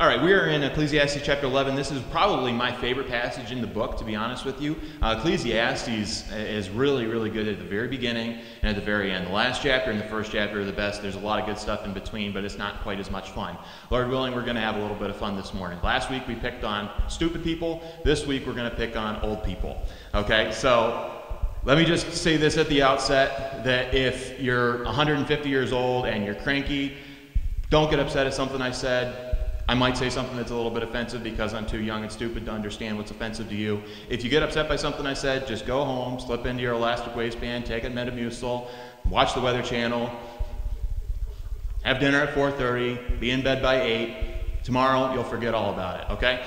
All right, we are in Ecclesiastes chapter 11. This is probably my favorite passage in the book, to be honest with you. Ecclesiastes is really, really good at the very beginning and at the very end. The last chapter and the first chapter are the best. There's a lot of good stuff in between, but it's not quite as much fun. Lord willing, we're going to have a little bit of fun this morning. Last week we picked on stupid people. This week we're going to pick on old people. Okay, so let me just say this at the outset, that if you're 150 years old and you're cranky, don't get upset at something I said. I might say something that's a little bit offensive because I'm too young and stupid to understand what's offensive to you. If you get upset by something I said, just go home, slip into your elastic waistband, take a Metamucil, watch the Weather Channel, have dinner at 4:30, be in bed by 8. Tomorrow, you'll forget all about it, okay?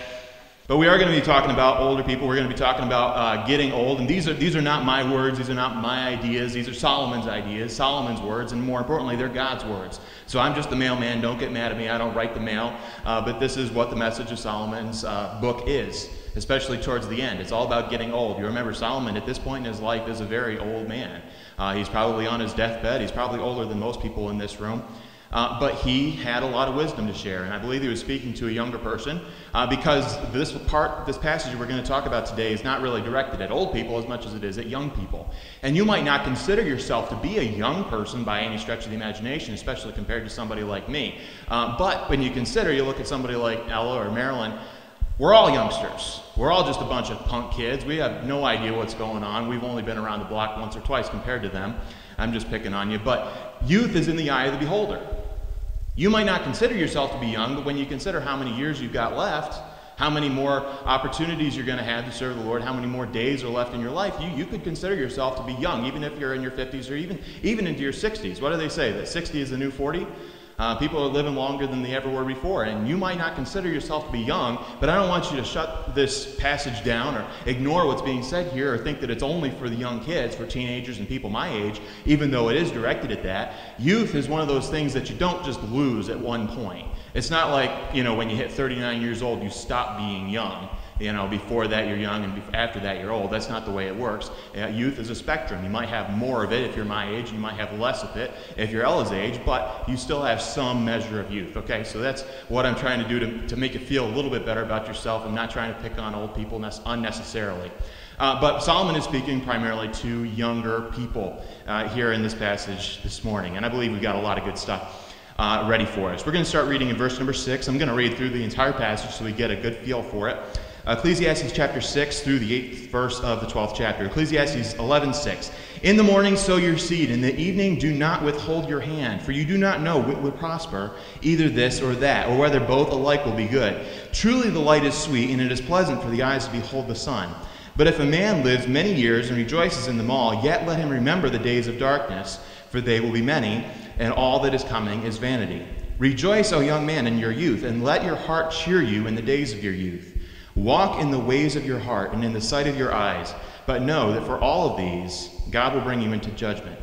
But we are going to be talking about older people. We're going to be talking about getting old. And these are not my words. These are not my ideas. These are Solomon's ideas, Solomon's words, and more importantly, they're God's words. So I'm just the mailman. Don't get mad at me. I don't write the mail. But this is what the message of Solomon's book is, especially towards the end. It's all about getting old. You remember Solomon at this point in his life is a very old man. He's probably on his deathbed. He's probably older than most people in this room. But he had a lot of wisdom to share, and I believe he was speaking to a younger person because this passage we're going to talk about today is not really directed at old people as much as it is at young people. And you might not consider yourself to be a young person by any stretch of the imagination, especially compared to somebody like me. But when you look at somebody like Ella or Marilyn, we're all youngsters. We're all just a bunch of punk kids. We have no idea what's going on. We've only been around the block once or twice compared to them. I'm just picking on you. But youth is in the eye of the beholder. You might not consider yourself to be young, but when you consider how many years you've got left, how many more opportunities you're going to have to serve the Lord, how many more days are left in your life, you could consider yourself to be young, even if you're in your 50s or even into your 60s. What do they say? That 60 is the new 40? People are living longer than they ever were before, and you might not consider yourself to be young, but I don't want you to shut this passage down or ignore what's being said here or think that it's only for the young kids, for teenagers and people my age, even though it is directed at that. Youth is one of those things that you don't just lose at one point. It's not like, when you hit 39 years old, you stop being young. Before that you're young and after that you're old. That's not the way it works. Youth is a spectrum. You might have more of it if you're my age. You might have less of it if you're Ella's age, but you still have some measure of youth. Okay, so that's what I'm trying to do to make you feel a little bit better about yourself and not trying to pick on old people unnecessarily. But Solomon is speaking primarily to younger people here in this passage this morning, and I believe we've got a lot of good stuff ready for us. We're going to start reading in verse number 6. I'm going to read through the entire passage so we get a good feel for it. Ecclesiastes chapter 6 through the 8th verse of the 12th chapter. Ecclesiastes 11:6. In the morning sow your seed, in the evening do not withhold your hand, for you do not know what will prosper, either this or that, or whether both alike will be good. Truly the light is sweet, and it is pleasant for the eyes to behold the sun. But if a man lives many years and rejoices in them all, yet let him remember the days of darkness, for they will be many, and all that is coming is vanity. Rejoice, O young man, in your youth, and let your heart cheer you in the days of your youth. Walk in the ways of your heart and in the sight of your eyes, but know that for all of these, God will bring you into judgment.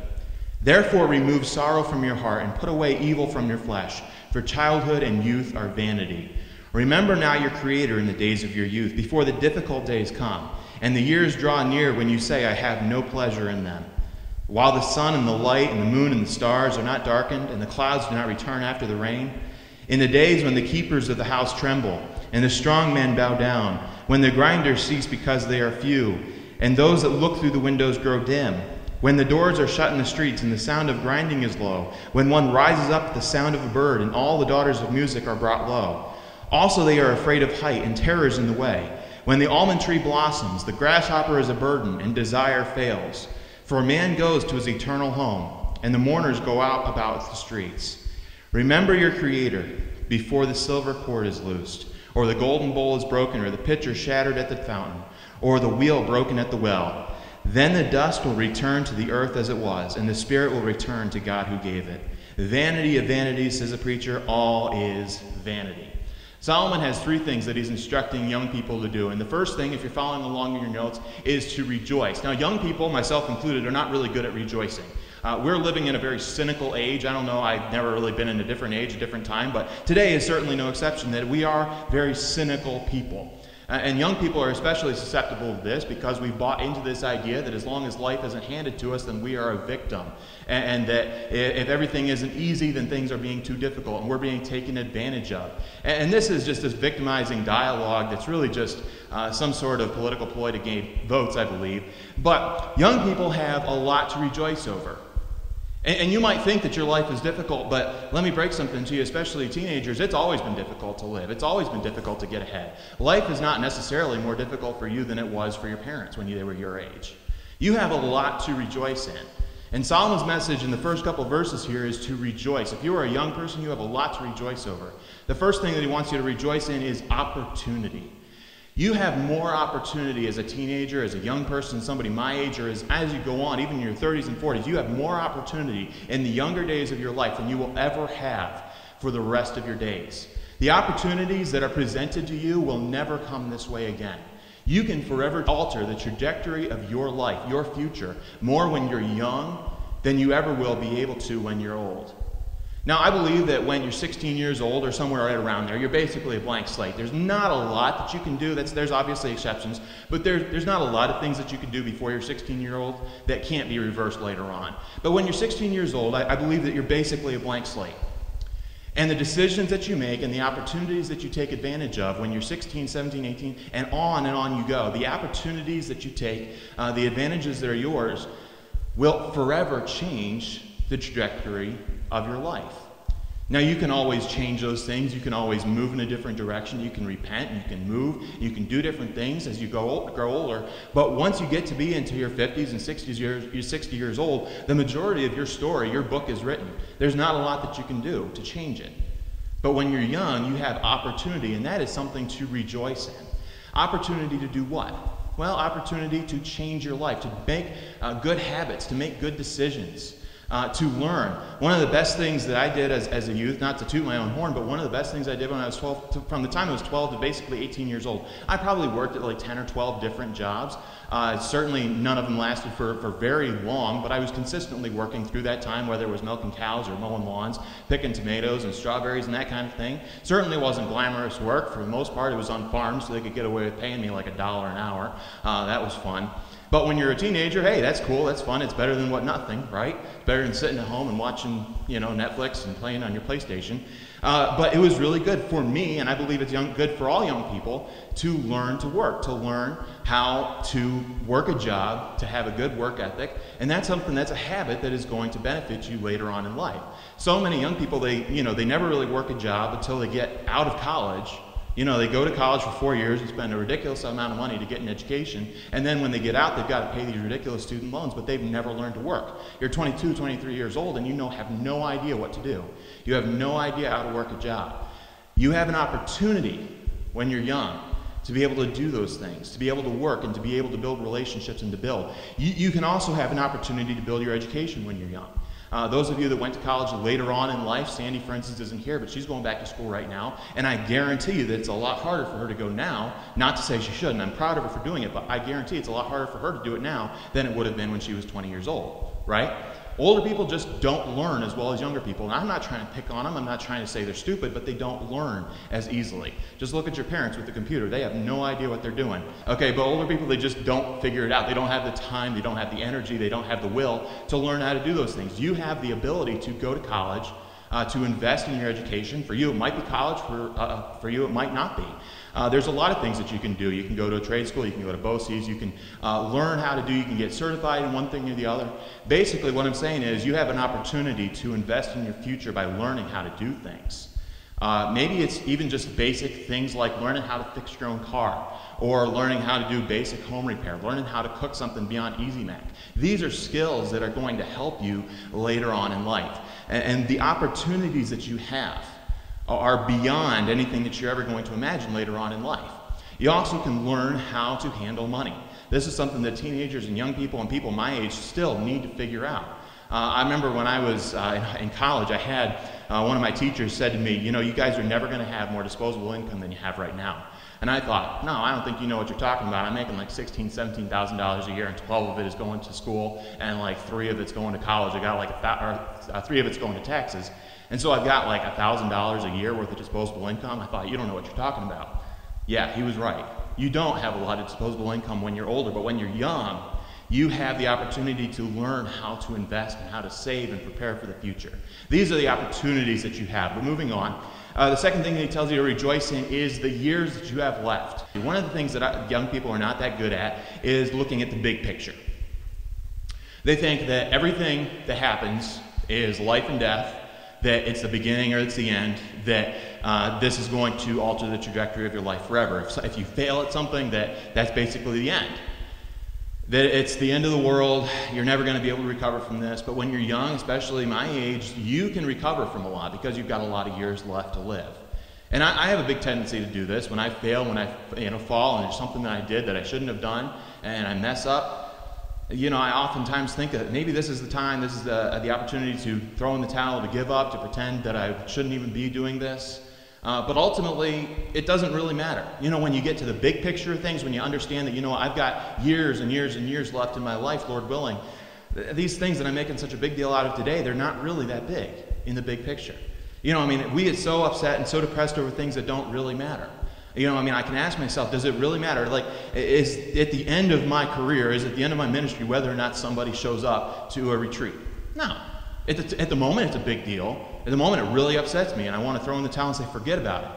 Therefore remove sorrow from your heart and put away evil from your flesh, for childhood and youth are vanity. Remember now your Creator in the days of your youth, before the difficult days come, and the years draw near when you say, I have no pleasure in them. While the sun and the light and the moon and the stars are not darkened, and the clouds do not return after the rain, in the days when the keepers of the house tremble, and the strong men bow down, when the grinders cease because they are few, and those that look through the windows grow dim, when the doors are shut in the streets, and the sound of grinding is low, when one rises up at the sound of a bird, and all the daughters of music are brought low. Also they are afraid of height, and terrors in the way. When the almond tree blossoms, the grasshopper is a burden, and desire fails. For a man goes to his eternal home, and the mourners go out about the streets. Remember your Creator before the silver cord is loosed, or the golden bowl is broken, or the pitcher shattered at the fountain, or the wheel broken at the well. Then the dust will return to the earth as it was, and the spirit will return to God who gave it. Vanity of vanities, says a preacher, all is vanity. Solomon has three things that he's instructing young people to do. And the first thing, if you're following along in your notes, is to rejoice. Now, young people, myself included, are not really good at rejoicing. We're living in a very cynical age. I don't know, I've never really been in a different age, a different time, but today is certainly no exception, that we are very cynical people. And young people are especially susceptible to this because we've bought into this idea that as long as life isn't handed to us, then we are a victim. And that if everything isn't easy, then things are being too difficult and we're being taken advantage of. And this is just this victimizing dialogue that's really just some sort of political ploy to gain votes, I believe. But young people have a lot to rejoice over. And you might think that your life is difficult, but let me break something to you, especially teenagers. It's always been difficult to live. It's always been difficult to get ahead. Life is not necessarily more difficult for you than it was for your parents when they were your age. You have a lot to rejoice in. And Solomon's message in the first couple verses here is to rejoice. If you are a young person, you have a lot to rejoice over. The first thing that he wants you to rejoice in is opportunity. You have more opportunity as a teenager, as a young person, somebody my age, or as you go on, even in your 30s and 40s, you have more opportunity in the younger days of your life than you will ever have for the rest of your days. The opportunities that are presented to you will never come this way again. You can forever alter the trajectory of your life, your future, more when you're young than you ever will be able to when you're old. Now, I believe that when you're 16 years old or somewhere right around there, you're basically a blank slate. There's not a lot that you can do. There's obviously exceptions, but there's not a lot of things that you can do before you're 16-year-old that can't be reversed later on. But when you're 16 years old, I believe that you're basically a blank slate. And the decisions that you make and the opportunities that you take advantage of when you're 16, 17, 18, and on you go, the opportunities that you take, the advantages that are yours, will forever change the trajectory of your life. Now, you can always change those things. You can always move in a different direction. You can repent. You can move. You can do different things as you grow older. But once you get to be into your 50s and 60s, you're 60 years old, the majority of your story, your book is written. There's not a lot that you can do to change it. But when you're young, you have opportunity, and that is something to rejoice in. Opportunity to do what? Well, opportunity to change your life, to make good habits, to make good decisions. To learn. One of the best things that I did as a youth, not to toot my own horn, but one of the best things I did when I was 12, from the time I was 12 to basically 18 years old, I probably worked at like 10 or 12 different jobs. Certainly none of them lasted for very long, but I was consistently working through that time, whether it was milking cows or mowing lawns, picking tomatoes and strawberries and that kind of thing. Certainly wasn't glamorous work. For the most part, it was on farms, so they could get away with paying me like $1 an hour. That was fun. But when you're a teenager, hey, that's cool, that's fun, it's better than nothing, right? Better than sitting at home and watching, Netflix and playing on your PlayStation. But it was really good for me, and I believe it's good for all young people, to learn to work, to learn how to work a job, to have a good work ethic, and that's a habit that is going to benefit you later on in life. So many young people, they never really work a job until they get out of college. They go to college for 4 years and spend a ridiculous amount of money to get an education, and then when they get out, they've got to pay these ridiculous student loans, but they've never learned to work. You're 22, 23 years old, and you have no idea what to do. You have no idea how to work a job. You have an opportunity when you're young to be able to do those things, to be able to work, and to be able to build relationships and to build. You can also have an opportunity to build your education when you're young. Those of you that went to college later on in life, Sandy, for instance, isn't here, but she's going back to school right now, and I guarantee you that it's a lot harder for her to go now, not to say she shouldn't, I'm proud of her for doing it, but I guarantee it's a lot harder for her to do it now than it would have been when she was 20 years old, right? Older people just don't learn as well as younger people. And I'm not trying to pick on them. I'm not trying to say they're stupid, but they don't learn as easily. Just look at your parents with the computer. They have no idea what they're doing. Okay, but older people, they just don't figure it out. They don't have the time. They don't have the energy. They don't have the will to learn how to do those things. You have the ability to go to college, to invest in your education. For you, it might be college. For you, it might not be. There's a lot of things that you can do. You can go to a trade school, you can go to BOCES, you can learn how to do, you can get certified in one thing or the other. Basically, what I'm saying is you have an opportunity to invest in your future by learning how to do things. Maybe it's even just basic things like learning how to fix your own car, or learning how to do basic home repair, learning how to cook something beyond Easy Mac. These are skills that are going to help you later on in life. And the opportunities that you have are beyond anything that you're ever going to imagine later on in life. You also can learn how to handle money. This is something that teenagers and young people and people my age still need to figure out. I remember when I was in college, I had one of my teachers said to me, you guys are never going to have more disposable income than you have right now. And I thought, no, I don't think you know what you're talking about. I'm making like $16,000, $17,000 a year, and 12 of it is going to school, and like 3 of it's going to college. I got like 3 of it's going to taxes. And so I've got like $1,000 a year worth of disposable income. I thought, you don't know what you're talking about. Yeah, he was right. You don't have a lot of disposable income when you're older, but when you're young, you have the opportunity to learn how to invest and how to save and prepare for the future. These are the opportunities that you have. But moving on, the second thing that he tells you to rejoice in is the years that you have left. One of the things that young people are not that good at is looking at the big picture. They think that everything that happens is life and death, that it's the beginning or it's the end, that this is going to alter the trajectory of your life forever. If you fail at something, that's basically the end. That it's the end of the world, you're never going to be able to recover from this. But when you're young, especially my age, you can recover from a lot because you've got a lot of years left to live. And I have a big tendency to do this. When I fail, when I fall, and there's something that I did that I shouldn't have done, and I mess up, I oftentimes think that maybe this is the time, this is the opportunity to throw in the towel, to give up, to pretend that I shouldn't even be doing this. But ultimately, it doesn't really matter. When you get to the big picture of things, when you understand that, I've got years and years and years left in my life, Lord willing, these things that I'm making such a big deal out of today, they're not really that big in the big picture. We get so upset and so depressed over things that don't really matter. I can ask myself, does it really matter? Is at the end of my career, is at the end of my ministry, whether or not somebody shows up to a retreat? No. At the moment, it's a big deal. At the moment, it really upsets me, and I want to throw in the towel and say, forget about it.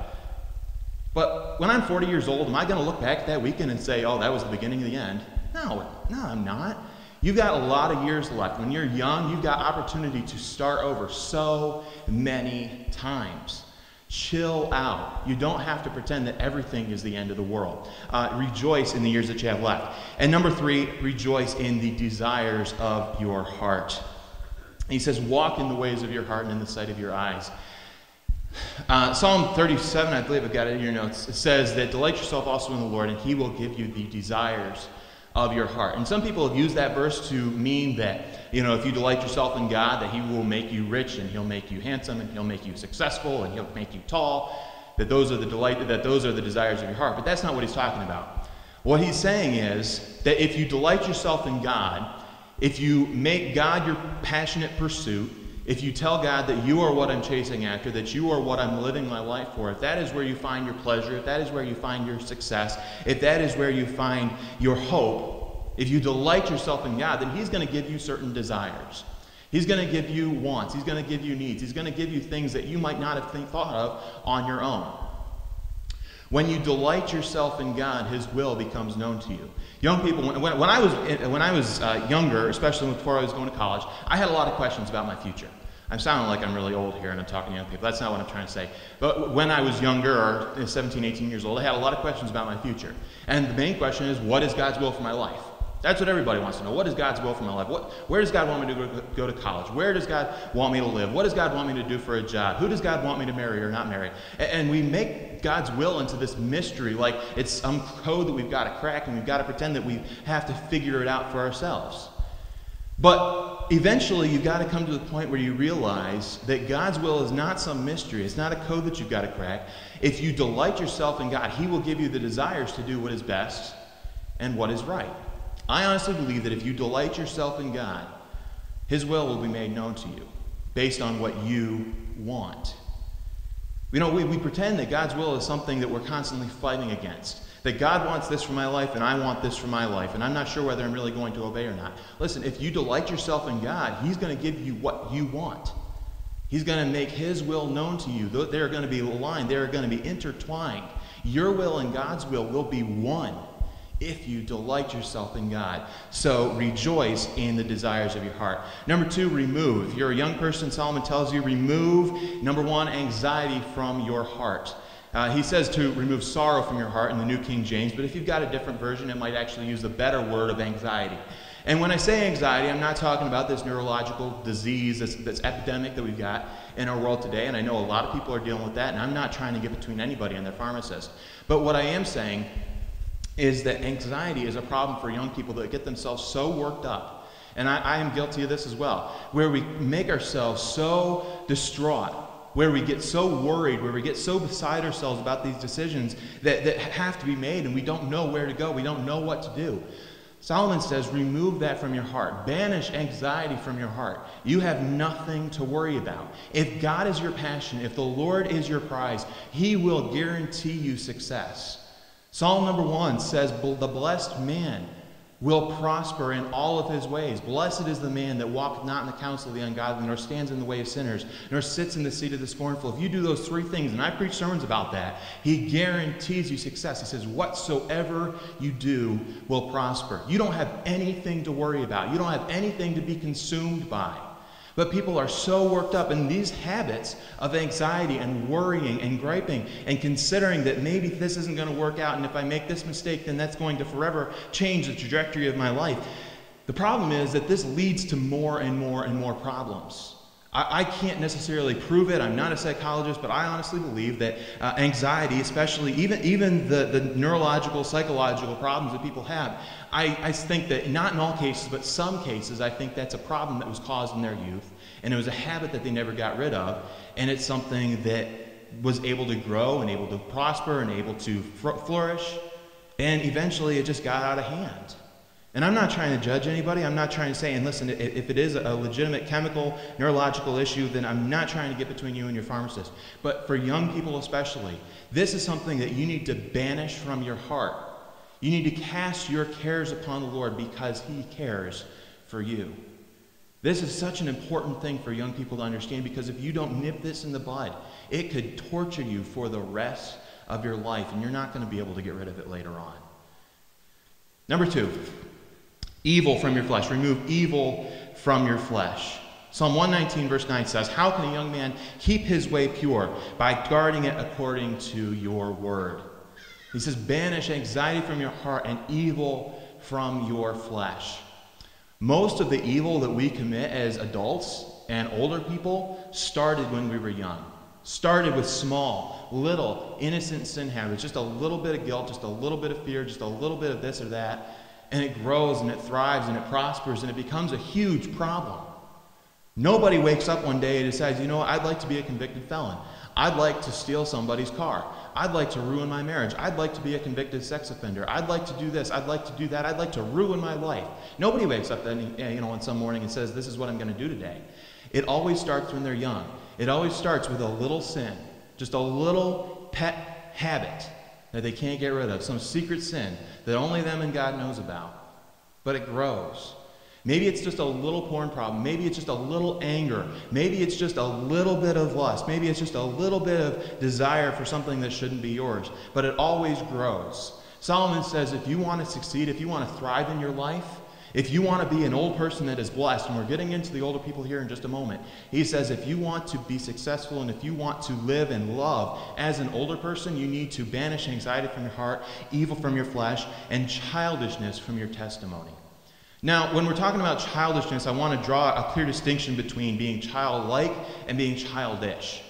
But when I'm 40 years old, am I going to look back at that weekend and say, oh, that was the beginning of the end? No, I'm not. You've got a lot of years left. When you're young, you've got opportunity to start over so many times. Chill out. You don't have to pretend that everything is the end of the world. Rejoice in the years that you have left. And number 3, rejoice in the desires of your heart. He says, walk in the ways of your heart and in the sight of your eyes. Psalm 37, I believe I've got it in your notes. It says that delight yourself also in the Lord, and he will give you the desires of your heart. And some people have used that verse to mean that, if you delight yourself in God, that he will make you rich, and he'll make you handsome, and he'll make you successful, and he'll make you tall, that those are the desires of your heart. But that's not what he's talking about. What he's saying is that if you delight yourself in God, if you make God your passionate pursuit, if you tell God that you are what I'm chasing after, that you are what I'm living my life for, if that is where you find your pleasure, if that is where you find your success, if that is where you find your hope, if you delight yourself in God, then he's going to give you certain desires. He's going to give you wants. He's going to give you needs. He's going to give you things that you might not have thought of on your own. When you delight yourself in God, his will becomes known to you. Young people, when I was younger, especially before I was going to college, I had a lot of questions about my future. I'm sounding like I'm really old here and I'm talking to young people. That's not what I'm trying to say. But when I was younger, or 17, 18 years old, I had a lot of questions about my future. And the main question is, what is God's will for my life? That's what everybody wants to know. What is God's will for my life? Where does God want me to go to college? Where does God want me to live? What does God want me to do for a job? Who does God want me to marry or not marry? And we make God's will into this mystery, like it's some code that we've got to crack, and we've got to pretend that we have to figure it out for ourselves. But eventually, you've got to come to the point where you realize that God's will is not some mystery. It's not a code that you've got to crack. If you delight yourself in God, he will give you the desires to do what is best and what is right. I honestly believe that if you delight yourself in God, his will be made known to you based on what you want. We pretend that God's will is something that we're constantly fighting against. That God wants this for my life, and I want this for my life, and I'm not sure whether I'm really going to obey or not. Listen, if you delight yourself in God, he's going to give you what you want. He's going to make his will known to you. They're going to be aligned. They're going to be intertwined. Your will and God's will be one if you delight yourself in God. So rejoice in the desires of your heart. Number 2, remove. If you're a young person, Solomon tells you, remove, number 1, anxiety from your heart. He says to remove sorrow from your heart in the New King James, but if you've got a different version, it might actually use the better word of anxiety. And when I say anxiety, I'm not talking about this neurological disease, this epidemic that we've got in our world today, and I know a lot of people are dealing with that, and I'm not trying to get between anybody and their pharmacist. But what I am saying is that anxiety is a problem for young people that get themselves so worked up. And I am guilty of this as well, where we make ourselves so distraught, where we get so worried, where we get so beside ourselves about these decisions that have to be made, and we don't know where to go, we don't know what to do. Solomon says, remove that from your heart. Banish anxiety from your heart. You have nothing to worry about. If God is your passion, if the Lord is your prize, he will guarantee you success. Psalm number 1 says, the blessed man will prosper in all of his ways. Blessed is the man that walketh not in the counsel of the ungodly, nor stands in the way of sinners, nor sits in the seat of the scornful. If you do those three things, and I preach sermons about that, he guarantees you success. He says, whatsoever you do will prosper. You don't have anything to worry about. You don't have anything to be consumed by. But people are so worked up in these habits of anxiety and worrying and griping and considering that maybe this isn't going to work out, and if I make this mistake, then that's going to forever change the trajectory of my life. The problem is that this leads to more and more and more problems. I can't necessarily prove it. I'm not a psychologist, but I honestly believe that anxiety, especially even the neurological, psychological problems that people have, I think that not in all cases, but some cases, I think that's a problem that was caused in their youth, and it was a habit that they never got rid of, and it's something that was able to grow and able to prosper and able to flourish, and eventually it just got out of hand. And I'm not trying to judge anybody. I'm not trying to say, and listen, if it is a legitimate chemical, neurological issue, then I'm not trying to get between you and your pharmacist. But for young people especially, this is something that you need to banish from your heart. You need to cast your cares upon the Lord because he cares for you. This is such an important thing for young people to understand, because if you don't nip this in the bud, it could torture you for the rest of your life, and you're not going to be able to get rid of it later on. Number 2. Evil from your flesh. Remove evil from your flesh. Psalm 119 verse 9 says, how can a young man keep his way pure? By guarding it according to your word. He says, banish anxiety from your heart and evil from your flesh. Most of the evil that we commit as adults and older people started when we were young. Started with small, little, innocent sin habits. Just a little bit of guilt, just a little bit of fear, just a little bit of this or that. And it grows and it thrives and it prospers and it becomes a huge problem. Nobody wakes up one day and decides, you know what, I'd like to be a convicted felon. I'd like to steal somebody's car. I'd like to ruin my marriage. I'd like to be a convicted sex offender. I'd like to do this. I'd like to do that. I'd like to ruin my life. Nobody wakes up then, on some morning and says, this is what I'm going to do today. It always starts when they're young. It always starts with a little sin, just a little pet habit that they can't get rid of, some secret sin that only them and God knows about. But it grows. Maybe it's just a little porn problem. Maybe it's just a little anger. Maybe it's just a little bit of lust. Maybe it's just a little bit of desire for something that shouldn't be yours. But it always grows. Solomon says if you want to succeed, if you want to thrive in your life, if you want to be an old person that is blessed, and we're getting into the older people here in just a moment, he says if you want to be successful and if you want to live and love as an older person, you need to banish anxiety from your heart, evil from your flesh, and childishness from your testimony. Now, when we're talking about childishness, I want to draw a clear distinction between being childlike and being childish.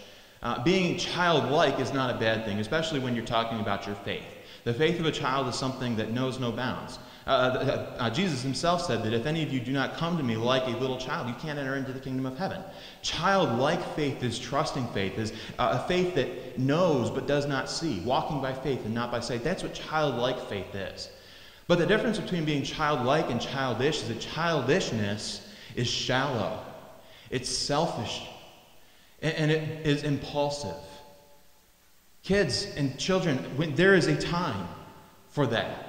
Being childlike is not a bad thing, especially when you're talking about your faith. The faith of a child is something that knows no bounds. Jesus himself said that if any of you do not come to me like a little child, you can't enter into the kingdom of heaven. Childlike faith is trusting faith, is a faith that knows but does not see, walking by faith and not by sight. That's what childlike faith is. But the difference between being childlike and childish is that childishness is shallow. It's selfish. And it is impulsive. Kids and children, there is a time for that.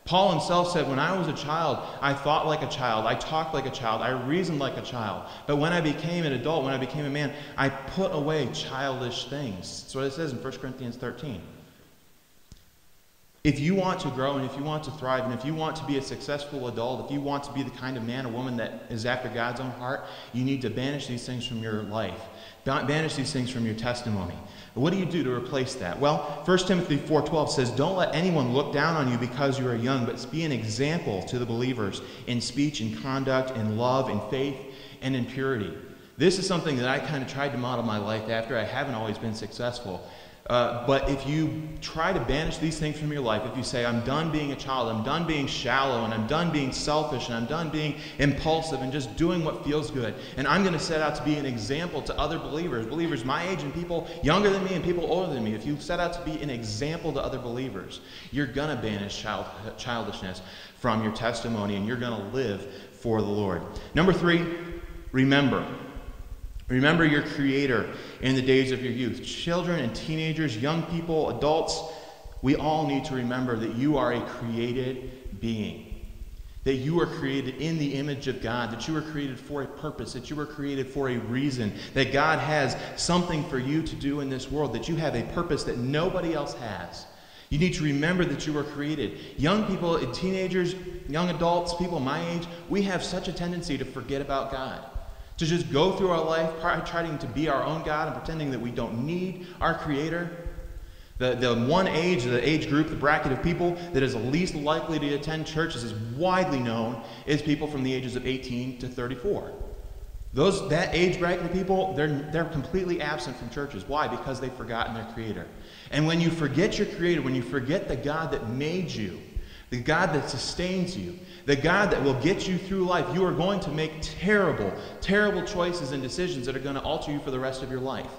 Paul himself said, when I was a child, I thought like a child, I talked like a child, I reasoned like a child. But when I became an adult, when I became a man, I put away childish things. That's what it says in 1 Corinthians 13. If you want to grow and if you want to thrive and if you want to be a successful adult, if you want to be the kind of man or woman that is after God's own heart, you need to banish these things from your life. Banish these things from your testimony. What do you do to replace that? Well, 1 Timothy 4:12 says, don't let anyone look down on you because you are young, but be an example to the believers in speech, in conduct, in love, in faith, and in purity. This is something that I kind of tried to model my life after. I haven't always been successful. But if you try to banish these things from your life, if you say, I'm done being a child, I'm done being shallow, and I'm done being selfish, and I'm done being impulsive and just doing what feels good, and I'm going to set out to be an example to other believers my age and people younger than me and people older than me, if you set out to be an example to other believers, you're going to banish childishness from your testimony, and you're going to live for the Lord. Number 3, remember. Remember your Creator in the days of your youth. Children and teenagers, young people, adults, we all need to remember that you are a created being. That you are created in the image of God, that you were created for a purpose, that you were created for a reason, that God has something for you to do in this world, that you have a purpose that nobody else has. You need to remember that you were created. Young people, teenagers, young adults, people my age, we have such a tendency to forget about God. To just go through our life trying to be our own God and pretending that we don't need our Creator. The one age, the age group, the bracket of people that is least likely to attend church, as is widely known, is people from the ages of 18 to 34. That age bracket of people, they're completely absent from churches. Why? Because they've forgotten their Creator. And when you forget your Creator, when you forget the God that made you, the God that sustains you, the God that will get you through life, you are going to make terrible, terrible choices and decisions that are going to alter you for the rest of your life.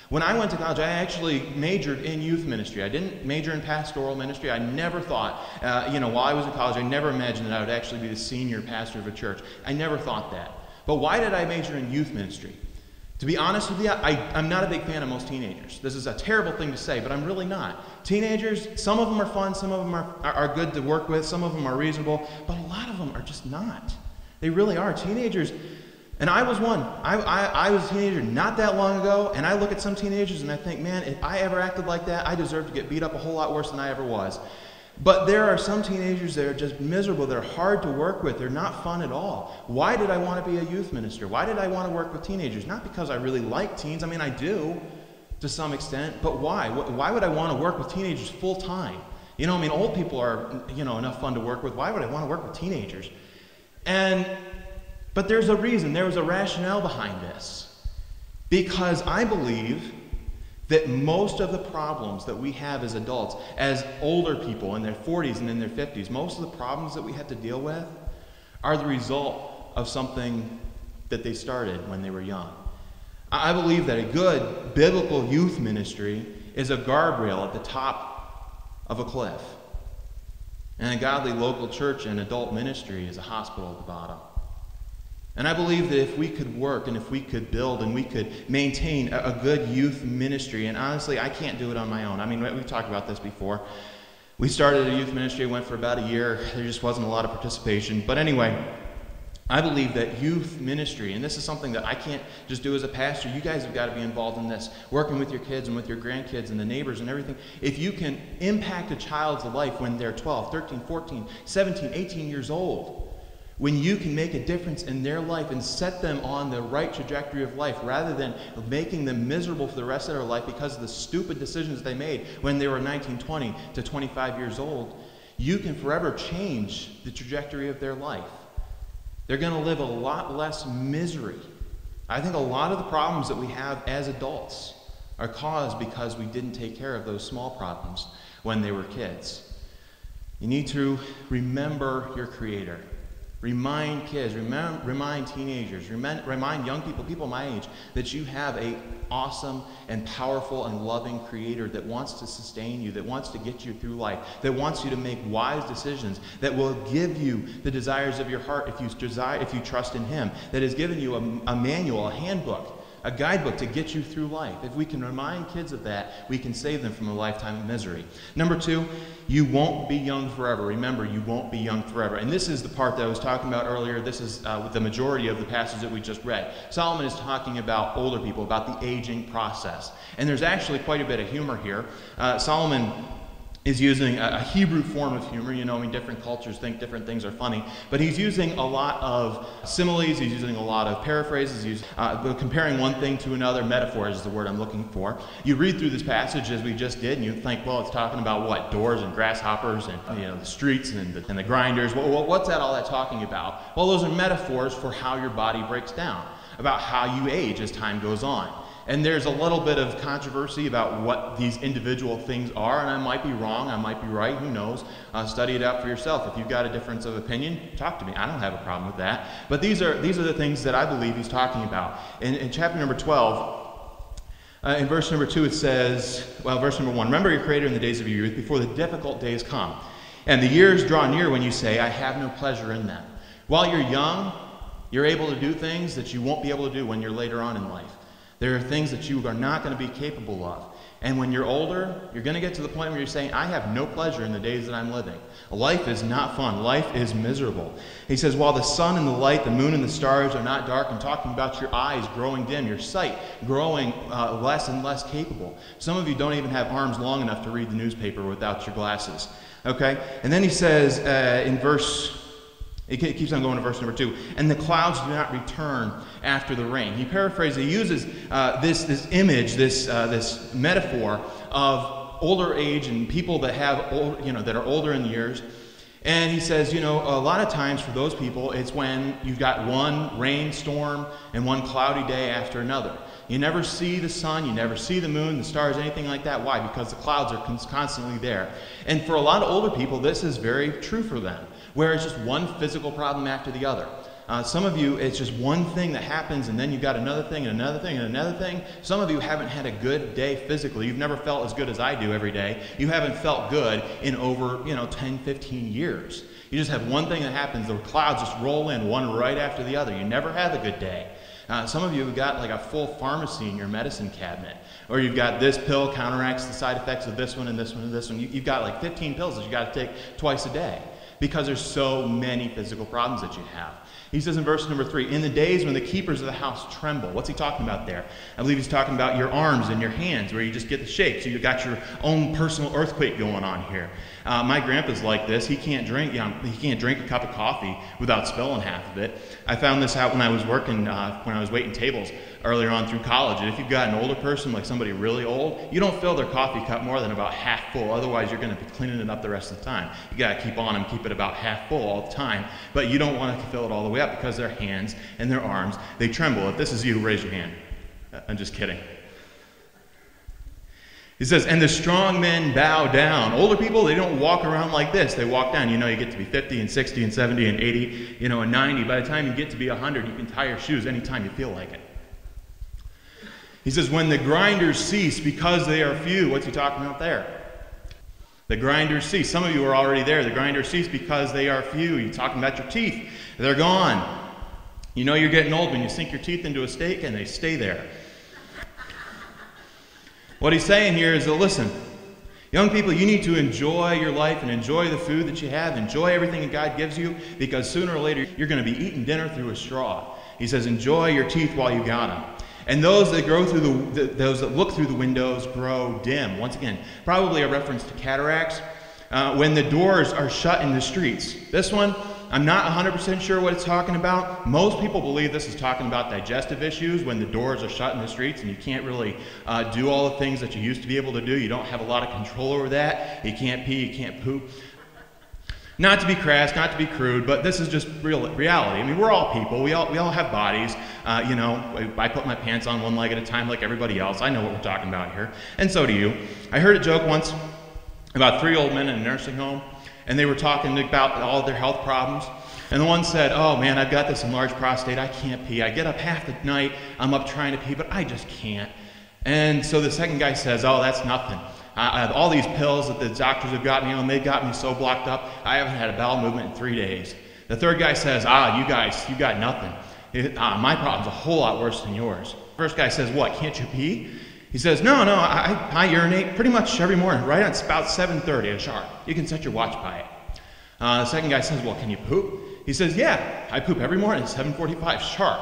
When I went to college, I actually majored in youth ministry. I didn't major in pastoral ministry. I never thought, while I was in college, I never imagined that I would actually be the senior pastor of a church. I never thought that. But why did I major in youth ministry? To be honest with you, I'm not a big fan of most teenagers. This is a terrible thing to say, but I'm really not. Teenagers, some of them are fun, some of them are good to work with, some of them are reasonable, but a lot of them are just not. They really are. Teenagers, and I was one. I was a teenager not that long ago, and I look at some teenagers and I think, man, if I ever acted like that, I deserve to get beat up a whole lot worse than I ever was. But there are some teenagers that are just miserable. They're hard to work with. They're not fun at all. Why did I want to be a youth minister? Why did I want to work with teenagers? Not because I really like teens. I mean, I do to some extent. But why? Why would I want to work with teenagers full time? Old people are, enough fun to work with. Why would I want to work with teenagers? But there's a reason. There was a rationale behind this. Because I believe that most of the problems that we have as adults, as older people in their 40s and in their 50s, most of the problems that we have to deal with are the result of something that they started when they were young. I believe that a good biblical youth ministry is a guardrail at the top of a cliff. And a godly local church and adult ministry is a hospital at the bottom. And I believe that if we could work and if we could build and we could maintain a good youth ministry, and honestly, I can't do it on my own. I mean, we've talked about this before. We started a youth ministry, went for about a year. There just wasn't a lot of participation. But anyway, I believe that youth ministry, and this is something that I can't just do as a pastor. You guys have got to be involved in this, working with your kids and with your grandkids and the neighbors and everything. If you can impact a child's life when they're 12, 13, 14, 17, 18 years old, when you can make a difference in their life and set them on the right trajectory of life rather than making them miserable for the rest of their life because of the stupid decisions they made when they were 19, 20 to 25 years old, you can forever change the trajectory of their life. They're going to live a lot less misery. I think a lot of the problems that we have as adults are caused because we didn't take care of those small problems when they were kids. You need to remember your Creator. Remind kids, remind teenagers, remind young people, people my age, that you have an awesome and powerful and loving Creator that wants to sustain you, that wants to get you through life, that wants you to make wise decisions, that will give you the desires of your heart if you trust in Him, that has given you a manual, a handbook, a guidebook to get you through life. If we can remind kids of that, we can save them from a lifetime of misery. Number 2, you won't be young forever. Remember, you won't be young forever. And this is the part that I was talking about earlier. This is the majority of the passage that we just read. Solomon is talking about older people, about the aging process. And there's actually quite a bit of humor here. Solomon is using a Hebrew form of humor. Different cultures think different things are funny. But he's using a lot of similes. He's using a lot of paraphrases. He's comparing one thing to another. Metaphors is the word I'm looking for. You read through this passage as we just did, and you think, well, it's talking about what? Doors and grasshoppers and the streets and the grinders. Well, what's all that talking about? Well, those are metaphors for how your body breaks down, about how you age as time goes on. And there's a little bit of controversy about what these individual things are, and I might be wrong, I might be right, who knows? Study it out for yourself. If you've got a difference of opinion, talk to me. I don't have a problem with that. But these are the things that I believe he's talking about. In chapter number 12, in verse number 2 it says, verse number 1, remember your Creator in the days of your youth before the difficult days come. And the years draw near when you say, I have no pleasure in them. While you're young, you're able to do things that you won't be able to do when you're later on in life. There are things that you are not going to be capable of. And when you're older, you're going to get to the point where you're saying, I have no pleasure in the days that I'm living. Life is not fun. Life is miserable. He says, while the sun and the light, the moon and the stars are not dark, I'm talking about your eyes growing dim, your sight growing less and less capable. Some of you don't even have arms long enough to read the newspaper without your glasses. Okay? And then he says it keeps on going to verse number 2. And the clouds do not return after the rain. He paraphrases, he uses this image, this metaphor of older age and people that that are older in years. And he says, a lot of times for those people, it's when you've got one rainstorm and one cloudy day after another. You never see the sun, you never see the moon, the stars, anything like that. Why? Because the clouds are constantly there. And for a lot of older people, this is very true for them, where it's just one physical problem after the other. Some of you, it's just one thing that happens, and then you've got another thing, and another thing, and another thing. Some of you haven't had a good day physically. You've never felt as good as I do every day. You haven't felt good in over, 10, 15 years. You just have one thing that happens. The clouds just roll in, one right after the other. You never have a good day. Some of you have got like a full pharmacy in your medicine cabinet. Or you've got this pill counteracts the side effects of this one and this one and this one. You've got like 15 pills that you've got to take twice a day, because there's so many physical problems that you have. He says in verse number 3, in the days when the keepers of the house tremble. What's he talking about there? I believe he's talking about your arms and your hands, where you just get the shake. So you've got your own personal earthquake going on here. My grandpa's like this. He can't drink he can't drink a cup of coffee without spilling half of it. I found this out when I was working, when I was waiting tables earlier on through college. And if you've got an older person, like somebody really old, you don't fill their coffee cup more than about half full. Otherwise, you're going to be cleaning it up the rest of the time. You got to keep on them, keep it about half full all the time. But you don't want to fill it all the way up, because their hands and their arms, they tremble. If this is you, raise your hand. I'm just kidding. He says, and the strong men bow down. Older people, they don't walk around like this. They walk down. You get to be 50 and 60 and 70 and 80, and 90. By the time you get to be 100, you can tie your shoes anytime you feel like it. He says, when the grinders cease because they are few. What's he talking about there? The grinders cease. Some of you are already there. The grinders cease because they are few. You're talking about your teeth. They're gone. You're getting old when you sink your teeth into a steak and they stay there. What he's saying here is that, listen, young people, you need to enjoy your life and enjoy the food that you have. Enjoy everything that God gives you, because sooner or later you're going to be eating dinner through a straw. He says, enjoy your teeth while you got them. And those that grow through those that look through the windows grow dim. Once again, probably a reference to cataracts. When the doors are shut in the streets. This one, I'm not 100% sure what it's talking about. Most people believe this is talking about digestive issues, when the doors are shut in the streets and you can't really do all the things that you used to be able to do. You don't have a lot of control over that. You can't pee, you can't poop. Not to be crass, not to be crude, but this is just reality. I mean, we're all people. We all have bodies. I put my pants on one leg at a time like everybody else. I know what we're talking about here, and so do you. I heard a joke once about 3 old men in a nursing home, and they were talking about all their health problems. And the one said, oh man, I've got this enlarged prostate. I can't pee. I get up half the night. I'm up trying to pee, but I just can't. And so the second guy says, oh, that's nothing. I have all these pills that the doctors have got me on. They got me so blocked up, I haven't had a bowel movement in 3 days. The third guy says, you guys, you got nothing. My problem's a whole lot worse than yours. First guy says, what, can't you pee? He says, no, I urinate pretty much every morning, right at about 7:30 at sharp. You can set your watch by it. The second guy says, well, can you poop? He says, yeah, I poop every morning at 7:45 sharp.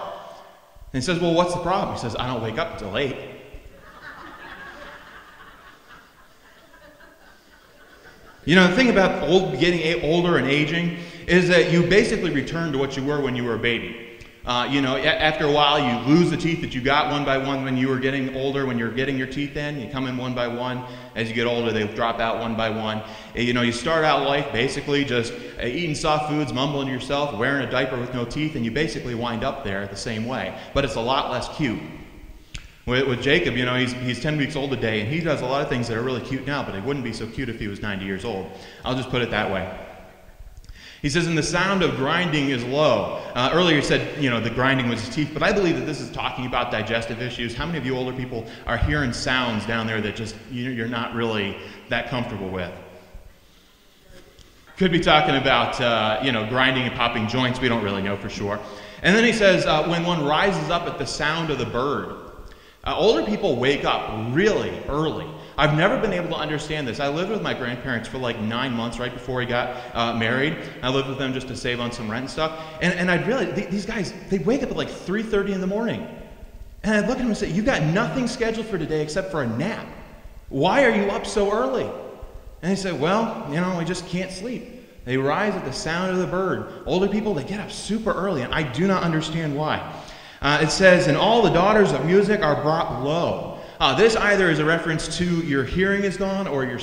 And he says, well, what's the problem? He says, I don't wake up until 8. The thing about getting older and aging is that you basically return to what you were when you were a baby. After a while, you lose the teeth that you got one by one when you were getting older, when you're getting your teeth in. You come in one by one. As you get older, they drop out one by one. You start out life basically just eating soft foods, mumbling to yourself, wearing a diaper with no teeth, and you basically wind up there the same way. But it's a lot less cute. With Jacob, he's 10 weeks old today, and he does a lot of things that are really cute now, but they wouldn't be so cute if he was 90 years old. I'll just put it that way. He says, and the sound of grinding is low. Earlier he said, the grinding was his teeth, but I believe that this is talking about digestive issues. How many of you older people are hearing sounds down there that just you're not really that comfortable with? Could be talking about, grinding and popping joints. We don't really know for sure. And then he says, when one rises up at the sound of the bird. Older people wake up really early. I've never been able to understand this. I lived with my grandparents for like 9 months right before we got married. I lived with them just to save on some rent and stuff. And I'd realize these guys, they wake up at like 3:30 in the morning. And I'd look at them and say, you've got nothing scheduled for today except for a nap. Why are you up so early? And they said, well, we just can't sleep. They rise at the sound of the bird. Older people, they get up super early, and I do not understand why. It says, and all the daughters of music are brought low. This either is a reference to your hearing is gone or your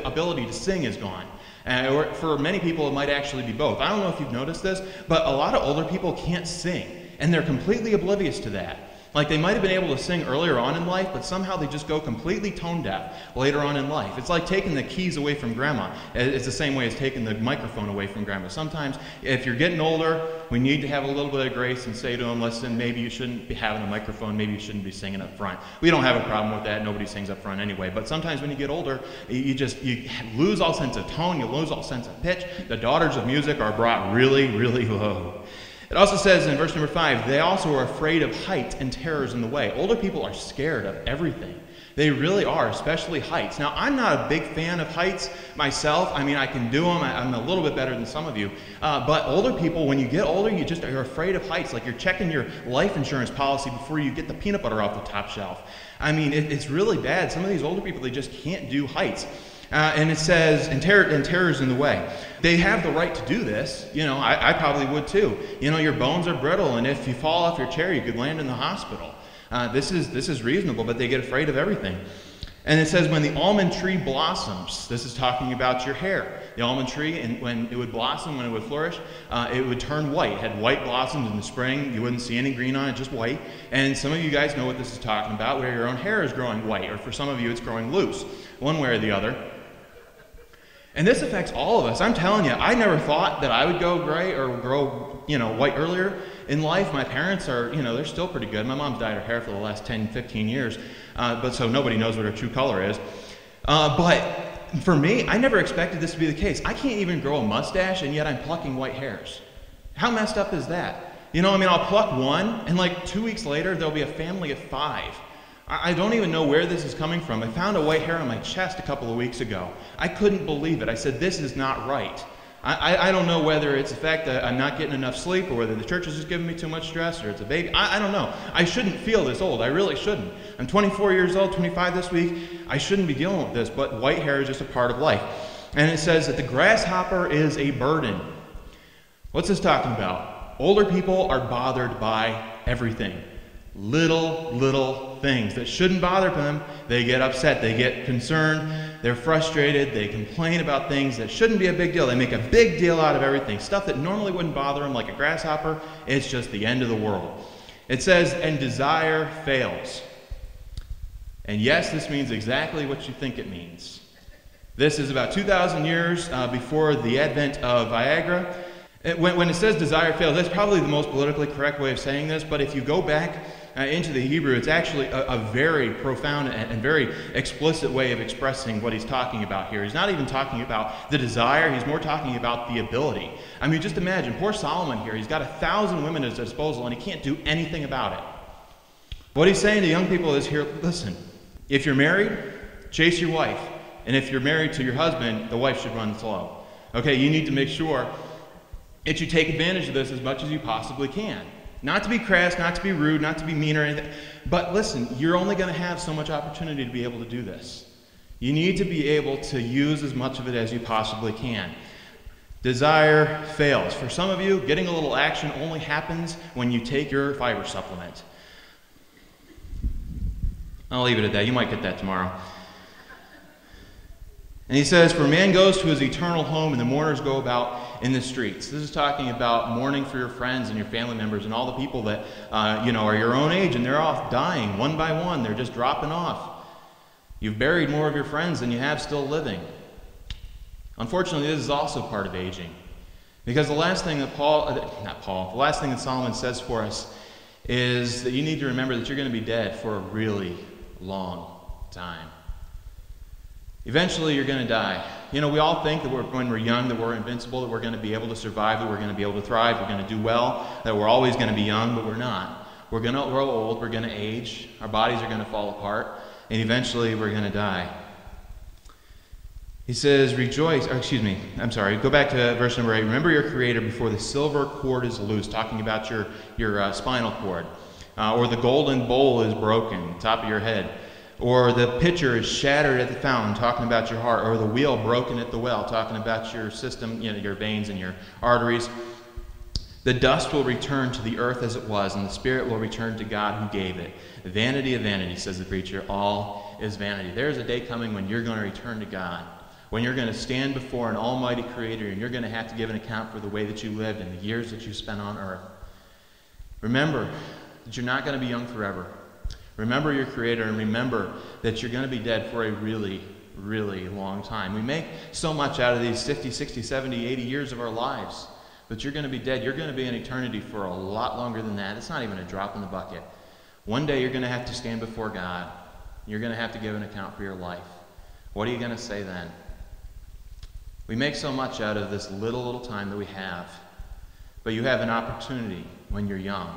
ability to sing is gone. Or for many people, it might actually be both. I don't know if you've noticed this, but a lot of older people can't sing, and they're completely oblivious to that. Like they might have been able to sing earlier on in life, but somehow they just go completely tone deaf later on in life. It's like taking the keys away from grandma. It's the same way as taking the microphone away from grandma. Sometimes if you're getting older, we need to have a little bit of grace and say to them, listen, maybe you shouldn't be having a microphone, maybe you shouldn't be singing up front. We don't have a problem with that. Nobody sings up front anyway. But sometimes when you get older, you lose all sense of tone, you lose all sense of pitch. The daughters of music are brought really, really low. It also says in verse number 5, they also are afraid of height and terrors in the way. Older people are scared of everything. They really are, especially heights. Now, I'm not a big fan of heights myself. I mean, I can do them. I'm a little bit better than some of you. But older people, when you get older, you're afraid of heights. Like you're checking your life insurance policy before you get the peanut butter off the top shelf. I mean, it's really bad. Some of these older people, they just can't do heights. And it says, and terror's in the way. They have the right to do this. I probably would too. Your bones are brittle, and if you fall off your chair, you could land in the hospital. This is reasonable, but they get afraid of everything. And it says, when the almond tree blossoms, this is talking about your hair. The almond tree, and when it would blossom, when it would flourish, it would turn white. It had white blossoms in the spring. You wouldn't see any green on it, just white. And some of you guys know what this is talking about, where your own hair is growing white, or for some of you, it's growing loose, one way or the other. And this affects all of us. I'm telling you, I never thought that I would go gray or grow, white earlier in life. My parents are, they're still pretty good. My mom's dyed her hair for the last 10, 15 years, but so nobody knows what her true color is. But for me, I never expected this to be the case. I can't even grow a mustache, and yet I'm plucking white hairs. How messed up is that? I'll pluck one, and like 2 weeks later, there'll be a family of 5. I don't even know where this is coming from. I found a white hair on my chest a couple of weeks ago. I couldn't believe it. I said, this is not right. I don't know whether it's the fact that I'm not getting enough sleep or whether the church is just giving me too much stress or it's a baby. I don't know. I shouldn't feel this old. I really shouldn't. I'm 24 years old, 25 this week. I shouldn't be dealing with this, but white hair is just a part of life. And it says that the grasshopper is a burden. What's this talking about? Older people are bothered by everything. Little things that shouldn't bother them, they get upset, they get concerned, they're frustrated, they complain about things that shouldn't be a big deal. They make a big deal out of everything. Stuff that normally wouldn't bother them, like a grasshopper, it's just the end of the world. It says, and desire fails. And yes, this means exactly what you think it means. This is about 2,000 years before the advent of Viagra. When it says desire fails, that's probably the most politically correct way of saying this, but if you go back into the Hebrew, it's actually a very profound and very explicit way of expressing what he's talking about here. He's not even talking about the desire, he's more talking about the ability. I mean, just imagine, poor Solomon here, he's got 1,000 women at his disposal and he can't do anything about it. What he's saying to young people is here, listen, if you're married, chase your wife. And if you're married to your husband, the wife should run slow. Okay, you need to make sure that you take advantage of this as much as you possibly can. Not to be crass, not to be rude, not to be mean or anything. But listen, you're only going to have so much opportunity to be able to do this. You need to be able to use as much of it as you possibly can. Desire fails. For some of you, getting a little action only happens when you take your fiber supplement. I'll leave it at that. You might get that tomorrow. And he says, for man goes to his eternal home and the mourners go about in the streets. This is talking about mourning for your friends and your family members and all the people that are your own age and they're off dying one by one. They're just dropping off. You've buried more of your friends than you have still living. Unfortunately, this is also part of aging. Because the last thing that the last thing that Solomon says for us is that you need to remember that you're going to be dead for a really long time. Eventually, you're going to die. We all think that when we're young, that we're invincible, that we're going to be able to survive, that we're going to be able to thrive, we're going to do well, that we're always going to be young, but we're not. We're going to grow old, we're going to age, our bodies are going to fall apart, and eventually we're going to die. He says, rejoice, go back to verse number 8. Remember your Creator before the silver cord is loose, talking about your spinal cord. Or the golden bowl is broken, top of your head. Or the pitcher is shattered at the fountain, talking about your heart. Or the wheel broken at the well, talking about your system, your veins and your arteries. The dust will return to the earth as it was, and the spirit will return to God who gave it. Vanity of vanity, says the preacher, all is vanity. There's a day coming when you're going to return to God, when you're going to stand before an almighty Creator, and you're going to have to give an account for the way that you lived and the years that you spent on earth. Remember that you're not going to be young forever. Remember your Creator, and remember that you're going to be dead for a really, really long time. We make so much out of these 50, 60, 70, 80 years of our lives. But you're going to be dead. You're going to be in eternity for a lot longer than that. It's not even a drop in the bucket. One day you're going to have to stand before God. You're going to have to give an account for your life. What are you going to say then? We make so much out of this little time that we have. But you have an opportunity when you're young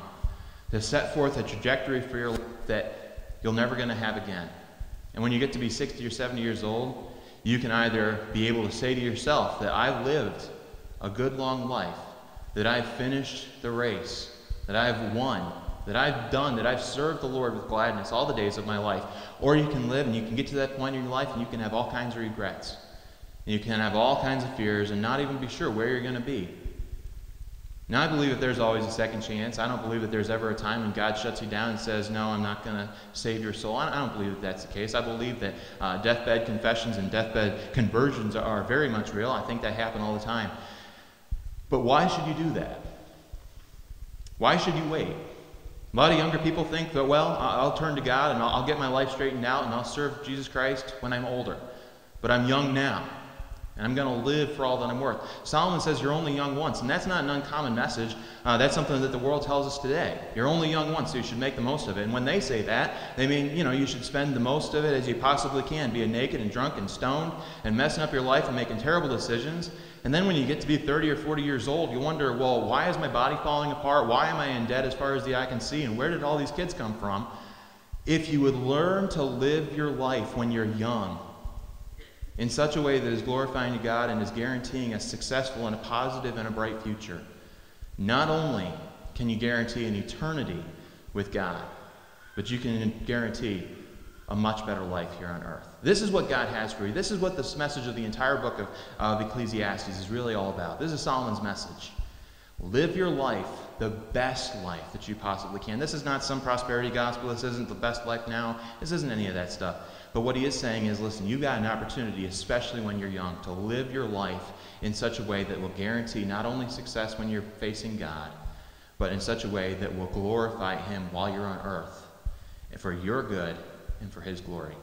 to set forth a trajectory for your life that you're never going to have again. And when you get to be 60 or 70 years old, you can either be able to say to yourself that I've lived a good long life, that I've finished the race, that I've won, that I've done, that I've served the Lord with gladness all the days of my life. Or you can live and you can get to that point in your life and you can have all kinds of regrets. And you can have all kinds of fears and not even be sure where you're going to be. Now, I believe that there's always a second chance. I don't believe that there's ever a time when God shuts you down and says, no, I'm not going to save your soul. I don't believe that that's the case. I believe that deathbed confessions and deathbed conversions are very much real. I think that happen all the time. But why should you do that? Why should you wait? A lot of younger people think that, well, I'll turn to God and I'll get my life straightened out and I'll serve Jesus Christ when I'm older. But I'm young now, and I'm going to live for all that I'm worth. Solomon says you're only young once, and that's not an uncommon message. That's something that the world tells us today. You're only young once, so you should make the most of it. And when they say that, they mean, you should spend the most of it as you possibly can, being naked and drunk and stoned and messing up your life and making terrible decisions. And then when you get to be 30 or 40 years old, you wonder, well, why is my body falling apart? Why am I in debt as far as the eye can see? And where did all these kids come from? If you would learn to live your life when you're young in such a way that is glorifying to God and is guaranteeing a successful and a positive and a bright future, not only can you guarantee an eternity with God, but you can guarantee a much better life here on earth. This is what God has for you. This is what this message of the entire book of Ecclesiastes is really all about. This is Solomon's message. Live your life the best life that you possibly can. This is not some prosperity gospel. This isn't the best life now. This isn't any of that stuff. But what he is saying is, listen, you've got an opportunity, especially when you're young, to live your life in such a way that will guarantee not only success when you're facing God, but in such a way that will glorify him while you're on earth, for your good and for his glory.